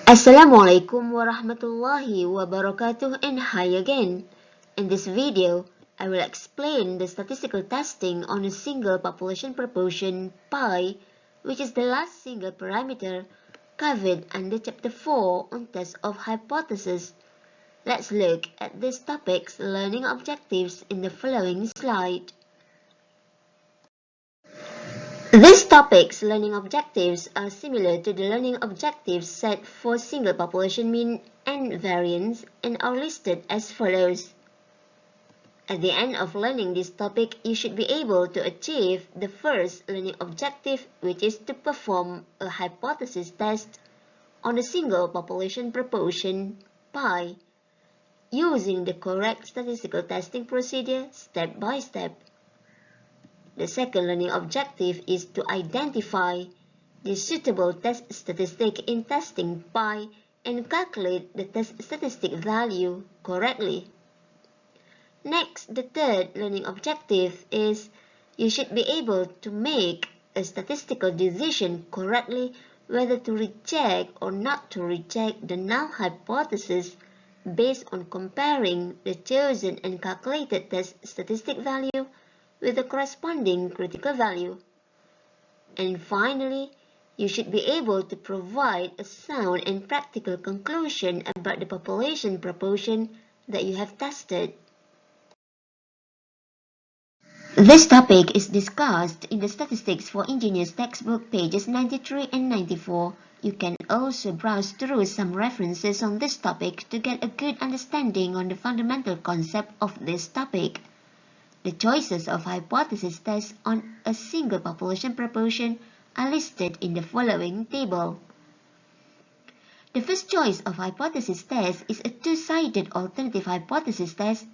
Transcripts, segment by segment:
Assalamualaikum warahmatullahi wabarakatuh, and hi again. In this video, I will explain the statistical testing on a single population proportion pi, which is the last single parameter covered under chapter 4 on tests of hypotheses. Let's look at this topic's learning objectives in the following slide. These topics' learning objectives are similar to the learning objectives set for single population mean and variance and are listed as follows. At the end of learning this topic, you should be able to achieve the first learning objective, which is to perform a hypothesis test on a single population proportion pi using the correct statistical testing procedure step by step. The second learning objective is to identify the suitable test statistic in testing pi and calculate the test statistic value correctly. Next, the third learning objective is you should be able to make a statistical decision correctly whether to reject or not to reject the null hypothesis based on comparing the chosen and calculated test statistic value with the corresponding critical value. And finally, you should be able to provide a sound and practical conclusion about the population proportion that you have tested. This topic is discussed in the Statistics for Engineers textbook pages 93 and 94. You can also browse through some references on this topic to get a good understanding on the fundamental concept of this topic. The choices of hypothesis tests on a single population proportion are listed in the following table. The first choice of hypothesis test is a two-sided alternative hypothesis test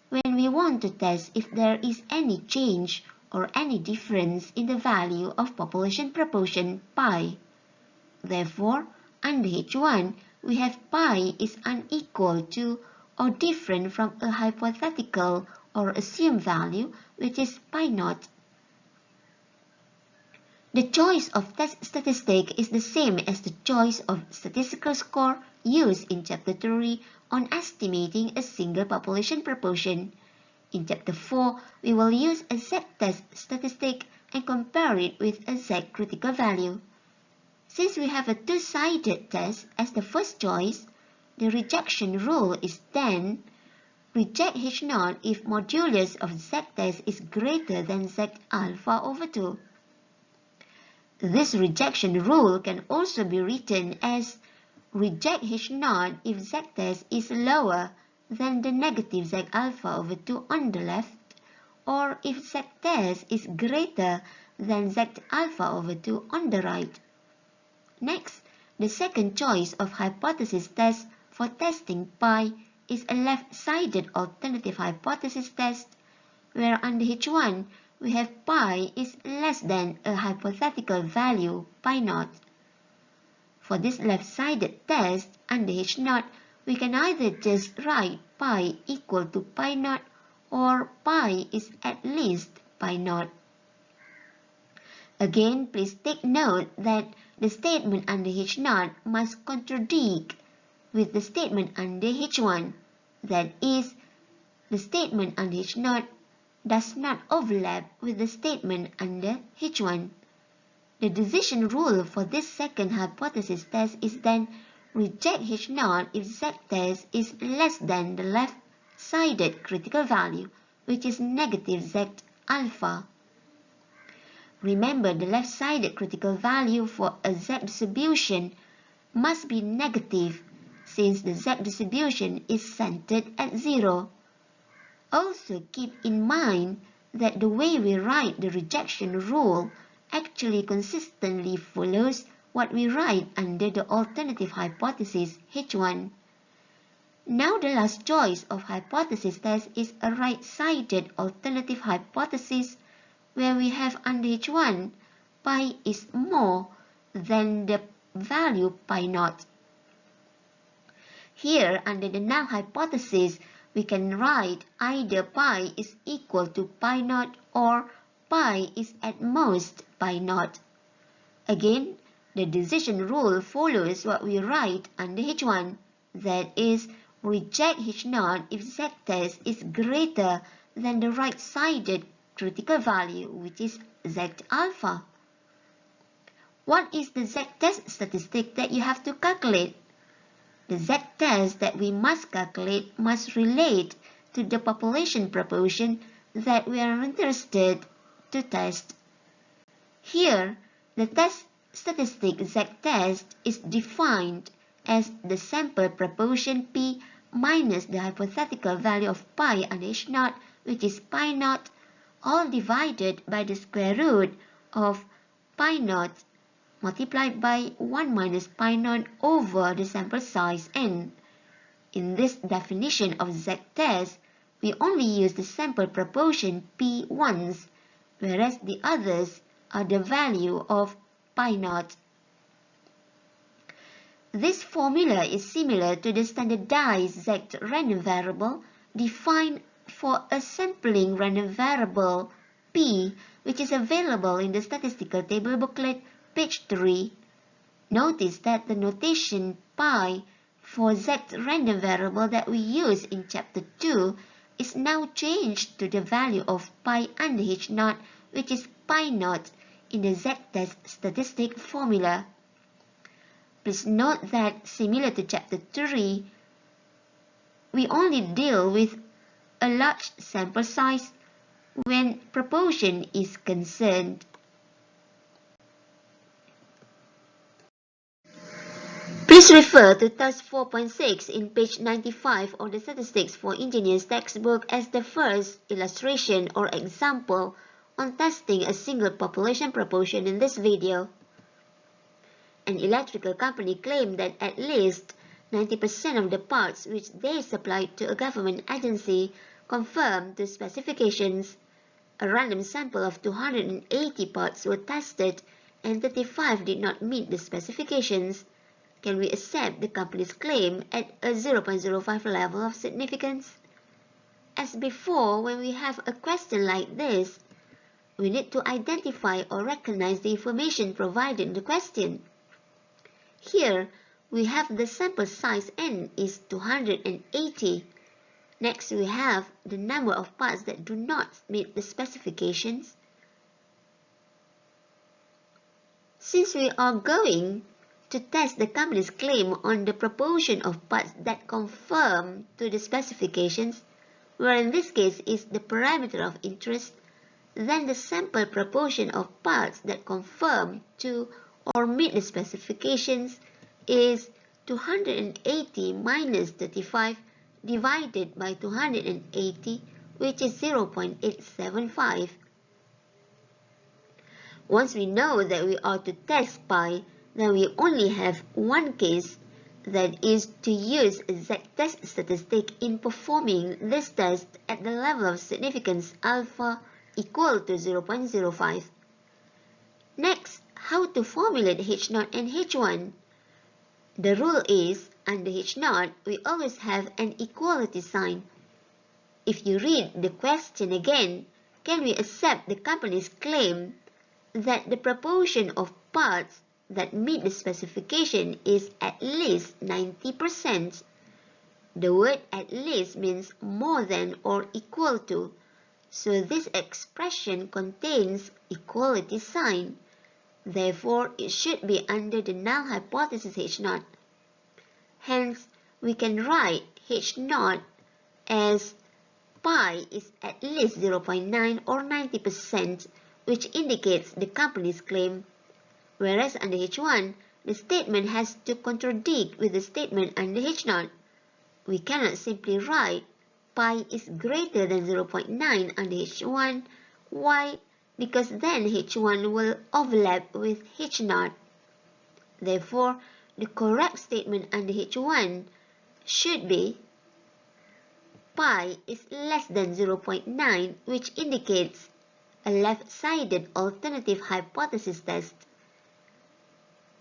when we want to test if there is any change or any difference in the value of population proportion pi. Therefore, under H1, we have pi is unequal to or different from a hypothetical or assumed value, which is pi naught. The choice of test statistic is the same as the choice of statistical score used in Chapter 3 on estimating a single population proportion. In Chapter 4, we will use a z-test statistic and compare it with a z-critical value. Since we have a two-sided test as the first choice, the rejection rule is then reject H0 if modulus of z-test is greater than z alpha over 2. This rejection rule can also be written as reject H0 if z-test is lower than the negative z alpha over 2 on the left, or if z-test is greater than z alpha over 2 on the right. Next, the second choice of hypothesis test for testing pi is a left-sided alternative hypothesis test, where under H1 we have pi is less than a hypothetical value pi naught. For this left-sided test under H0, we can either just write pi equal to pi naught or pi is at least pi naught. Again, please take note that the statement under H0 must contradict with the statement under H1. That is, the statement under H0 does not overlap with the statement under H1. The decision rule for this second hypothesis test is then reject H0 if z-test is less than the left-sided critical value, which is negative z alpha. Remember, the left-sided critical value for a z distribution must be negative since the z distribution is centered at 0. Also keep in mind that the way we write the rejection rule actually consistently follows what we write under the alternative hypothesis H1. Now the last choice of hypothesis test is a right-sided alternative hypothesis where we have under H1 pi is more than the value pi naught. Here, under the null hypothesis, we can write either pi is equal to pi naught or pi is at most pi naught. Again, The decision rule follows what we write under H1, that is, reject H0 if z-test is greater than the right-sided critical value, which is z alpha. What is the z-test statistic that you have to calculate? The z-test that we must calculate must relate to the population proportion that we are interested to test. Here, the test statistic z-test is defined as the sample proportion P minus the hypothetical value of pi and H0, which is pi naught, all divided by the square root of pi naught multiplied by 1 minus pi naught over the sample size n. In this definition of z-test, we only use the sample proportion P once, whereas the others are the value of pi naught. This formula is similar to the standardized z random variable defined for a sampling random variable P, which is available in the statistical table booklet, page 3. Notice that the notation pi for z random variable that we use in chapter 2 is now changed to the value of pi under H0, which is pi naught in the z-test statistic formula. Please note that, similar to chapter 3, we only deal with a large sample size when proportion is concerned. Please refer to Test 4.6 in page 95 of the Statistics for Engineers textbook as the first illustration or example on testing a single population proportion in this video. An electrical company claimed that at least 90% of the parts which they supplied to a government agency conformed to specifications. A random sample of 280 parts were tested and 35 did not meet the specifications. Can we accept the company's claim at a 0.05 level of significance? As before, when we have a question like this, we need to identify or recognize the information provided in the question. Here, we have the sample size n is 280. Next, we have the number of parts that do not meet the specifications. Since we are going to test the company's claim on the proportion of parts that conform to the specifications, where in this case is the parameter of interest, then the sample proportion of parts that conform to or meet the specifications is 280 minus 35 divided by 280, which is 0.875. Once we know that we are to test pi, then we only have one case, that is to use a z-test statistic in performing this test at the level of significance alpha equal to 0.05. Next, how to formulate H0 and H1. The rule is, under H0, we always have an equality sign. If you read the question again, can we accept the company's claim that the proportion of parts that meet the specification is at least 90%? The word at least means more than or equal to, so this expression contains equality sign. Therefore, it should be under the null hypothesis H0. Hence, we can write H0 as pi is at least 0.9 or 90%, which indicates the company's claim. Whereas under H1, the statement has to contradict with the statement under H0. We cannot simply write pi is greater than 0.9 under H1. Why? Because then H1 will overlap with H0. Therefore, the correct statement under H1 should be pi is less than 0.9, which indicates a left-sided alternative hypothesis test.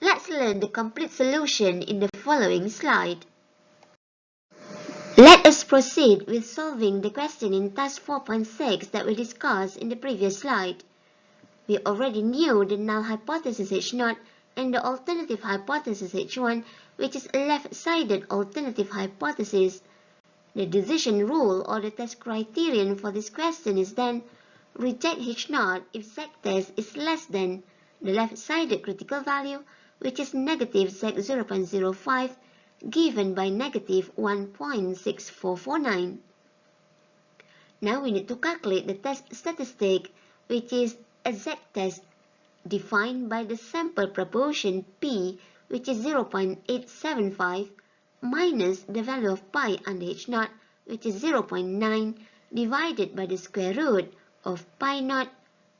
Let's learn the complete solution in the following slide. Let us proceed with solving the question in task 4.6 that we discussed in the previous slide. We already knew the null hypothesis H0 and the alternative hypothesis H1, which is a left-sided alternative hypothesis. The decision rule or the test criterion for this question is then reject H0 if z-test is less than the left-sided critical value, which is negative z0.05 given by negative 1.6449. Now we need to calculate the test statistic, which is a z-test defined by the sample proportion P, which is 0.875 minus the value of pi under H0, which is 0.9 divided by the square root of pi naught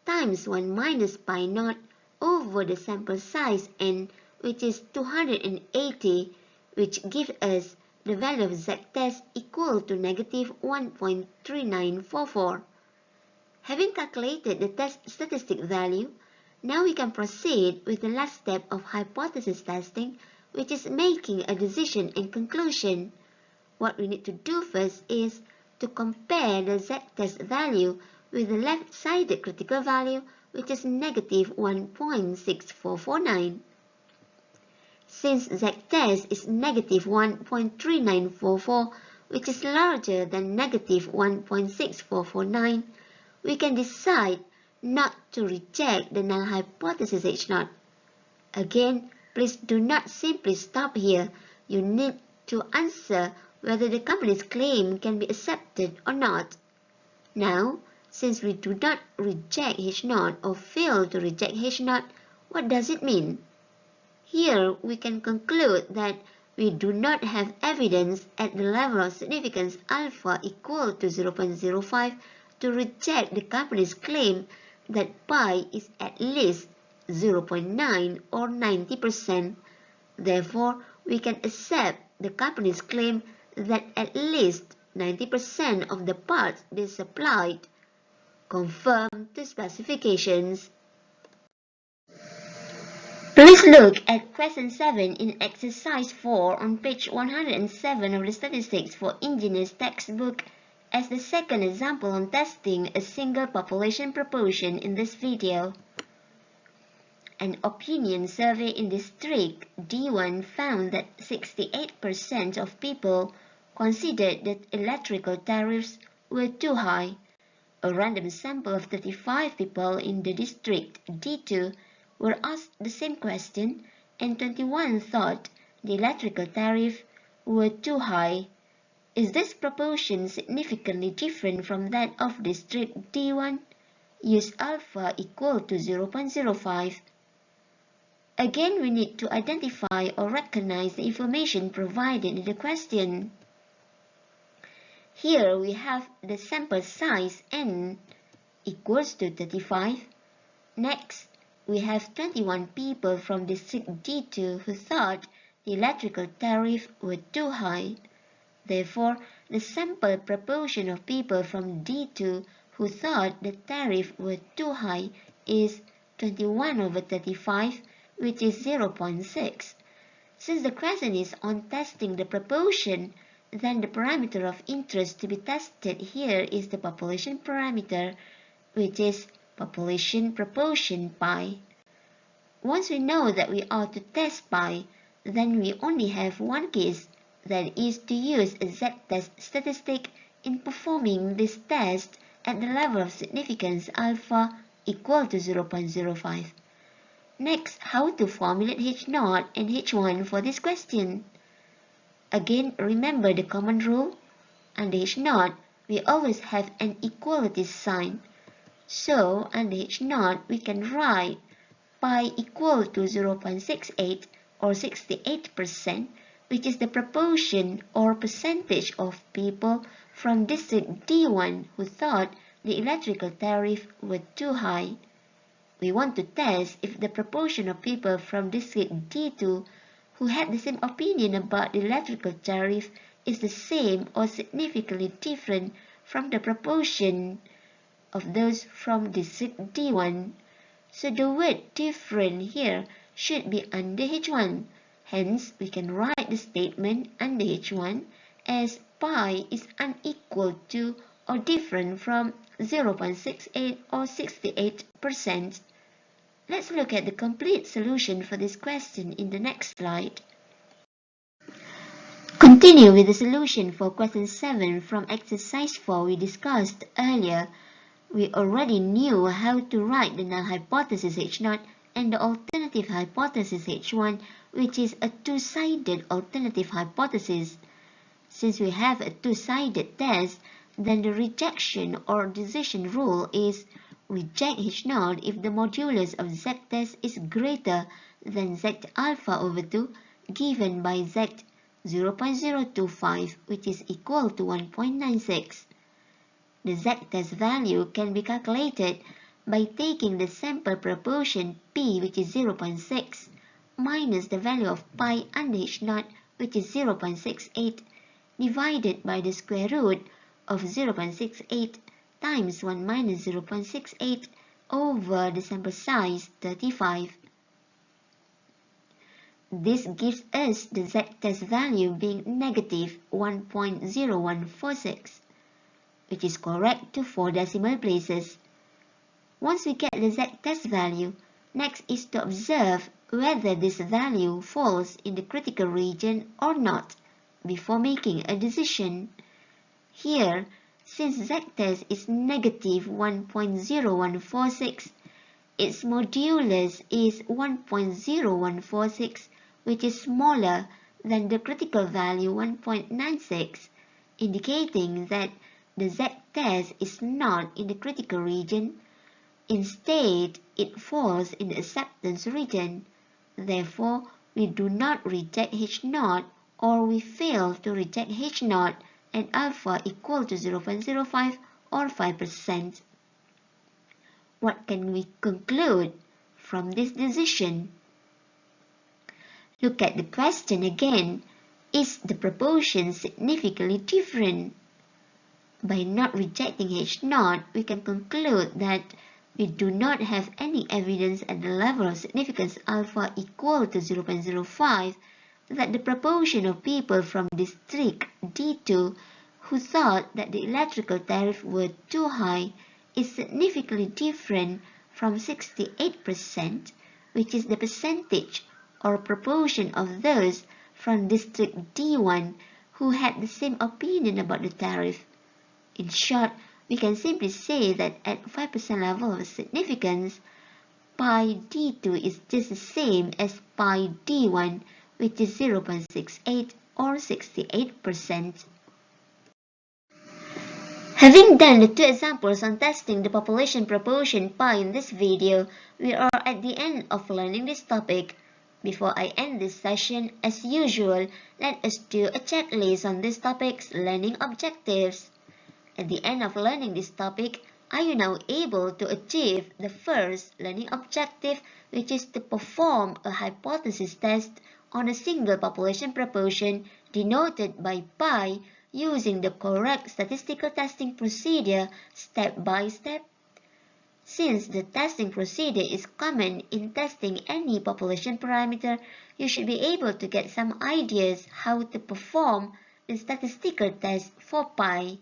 times 1 minus pi naught over the sample size n, which is 280, which gives us the value of z-test equal to negative 1.3944. Having calculated the test statistic value, now we can proceed with the last step of hypothesis testing, which is making a decision and conclusion. What we need to do first is to compare the z-test value with the left-sided critical value, which is negative 1.6449. Since z-test is negative 1.3944, which is larger than negative 1.6449, we can decide not to reject the null hypothesis H0. Again, please do not simply stop here. You need to answer whether the company's claim can be accepted or not. Now, since we do not reject H0 or fail to reject H0, what does it mean? Here, we can conclude that we do not have evidence at the level of significance alpha equal to 0.05 to reject the company's claim that pi is at least 0.9 or 90%. Therefore, we can accept the company's claim that at least 90% of the parts they supplied conform to specifications. Please look at question 7 in exercise 4 on page 107 of the Statistics for Engineers textbook as the second example on testing a single population proportion in this video. An opinion survey in District D1 found that 68% of people considered that electrical tariffs were too high. A random sample of 35 people in the District D2 were asked the same question, and 21 thought the electrical tariff were too high. Is this proportion significantly different from that of District D1? Use alpha equal to 0.05. Again, we need to identify or recognize the information provided in the question. Here we have the sample size n equals to 35. Next, we have 21 people from District D2 who thought the electrical tariff were too high. Therefore, the sample proportion of people from D2 who thought the tariff were too high is 21 over 35, which is 0.6. Since the question is on testing the proportion, then the parameter of interest to be tested here is the population parameter, which is population proportion pi. Once we know that we are to test pi, then we only have one case, that is to use a z-test statistic in performing this test at the level of significance alpha equal to 0.05. Next, how to formulate H0 and H1 for this question. Again, remember the common rule. Under H0, we always have an equality sign. So, under H0, we can write pi equal to 0.68 or 68%, which is the proportion or percentage of people from District D1 who thought the electrical tariff were too high. We want to test if the proportion of people from District D2 who had the same opinion about the electrical tariff is the same or significantly different from the proportion of those from District D1. So the word different here should be under H1. Hence, we can write the statement under H1 as pi is unequal to or different from 0.68 or 68%. Let's look at the complete solution for this question in the next slide. Continue with the solution for question 7 from exercise 4 we discussed earlier. We already knew how to write the null hypothesis H0 and the alternative hypothesis H1, which is a two-sided alternative hypothesis. Since we have a two-sided test, then the rejection or decision rule is reject H0 if the modulus of Z test is greater than Z alpha over 2 given by Z 0.025, which is equal to 1.96. The Z-test value can be calculated by taking the sample proportion P, which is 0.6, minus the value of pi under H0, which is 0.68, divided by the square root of 0.68 times 1 minus 0.68 over the sample size 35. This gives us the Z-test value being negative 1.0146, which is correct to 4 decimal places. Once we get the Z-test value, next is to observe whether this value falls in the critical region or not before making a decision. Here, since Z-test is negative 1.0146, its modulus is 1.0146, which is smaller than the critical value 1.96, indicating that the Z-test is not in the critical region. Instead, it falls in the acceptance region. Therefore, we do not reject H0, or we fail to reject H0 and alpha equal to 0.05 or 5%. What can we conclude from this decision? Look at the question again. Is the proportion significantly different? By not rejecting H0, we can conclude that we do not have any evidence at the level of significance alpha equal to 0.05 that the proportion of people from district D2 who thought that the electrical tariff were too high is significantly different from 68%, which is the percentage or proportion of those from district D1 who had the same opinion about the tariff. In short, we can simply say that at 5% level of significance, pi D2 is just the same as pi D1, which is 0.68 or 68%. Having done the two examples on testing the population proportion pi in this video, we are at the end of learning this topic. Before I end this session, as usual, let us do a checklist on this topic's learning objectives. At the end of learning this topic, are you now able to achieve the first learning objective, which is to perform a hypothesis test on a single population proportion denoted by pi using the correct statistical testing procedure step by step? Since the testing procedure is common in testing any population parameter, you should be able to get some ideas how to perform the statistical test for pi.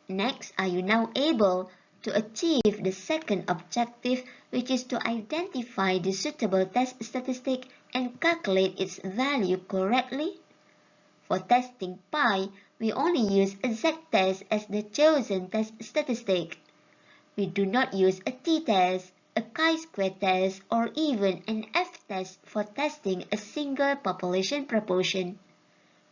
Next, are you now able to achieve the second objective, which is to identify the suitable test statistic and calculate its value correctly? For testing pi, we only use a Z-test as the chosen test statistic. We do not use a t-test, a chi-square test, or even an f-test for testing a single population proportion.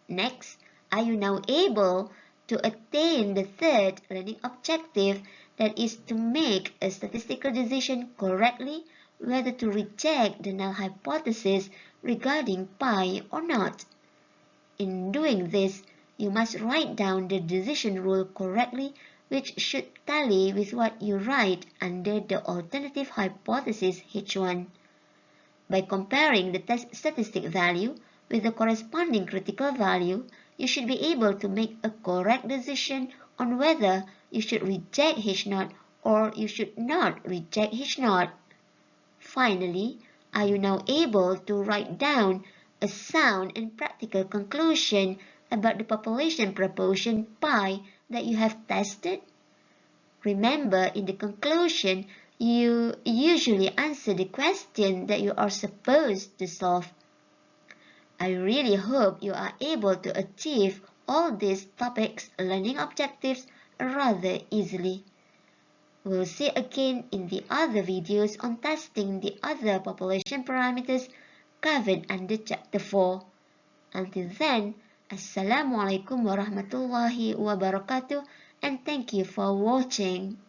Next, are you now able to attain the third learning objective, that is to make a statistical decision correctly whether to reject the null hypothesis regarding pi or not? In doing this, you must write down the decision rule correctly, which should tally with what you write under the alternative hypothesis H1. By comparing the test statistic value with the corresponding critical value, you should be able to make a correct decision on whether you should reject H0 or you should not reject H0. Finally, are you now able to write down a sound and practical conclusion about the population proportion pi that you have tested? Remember, in the conclusion, you usually answer the question that you are supposed to solve. I really hope you are able to achieve all these topics' learning objectives rather easily. We'll see again in the other videos on testing the other population parameters covered under Chapter 4. Until then, Assalamualaikum warahmatullahi wabarakatuh and thank you for watching.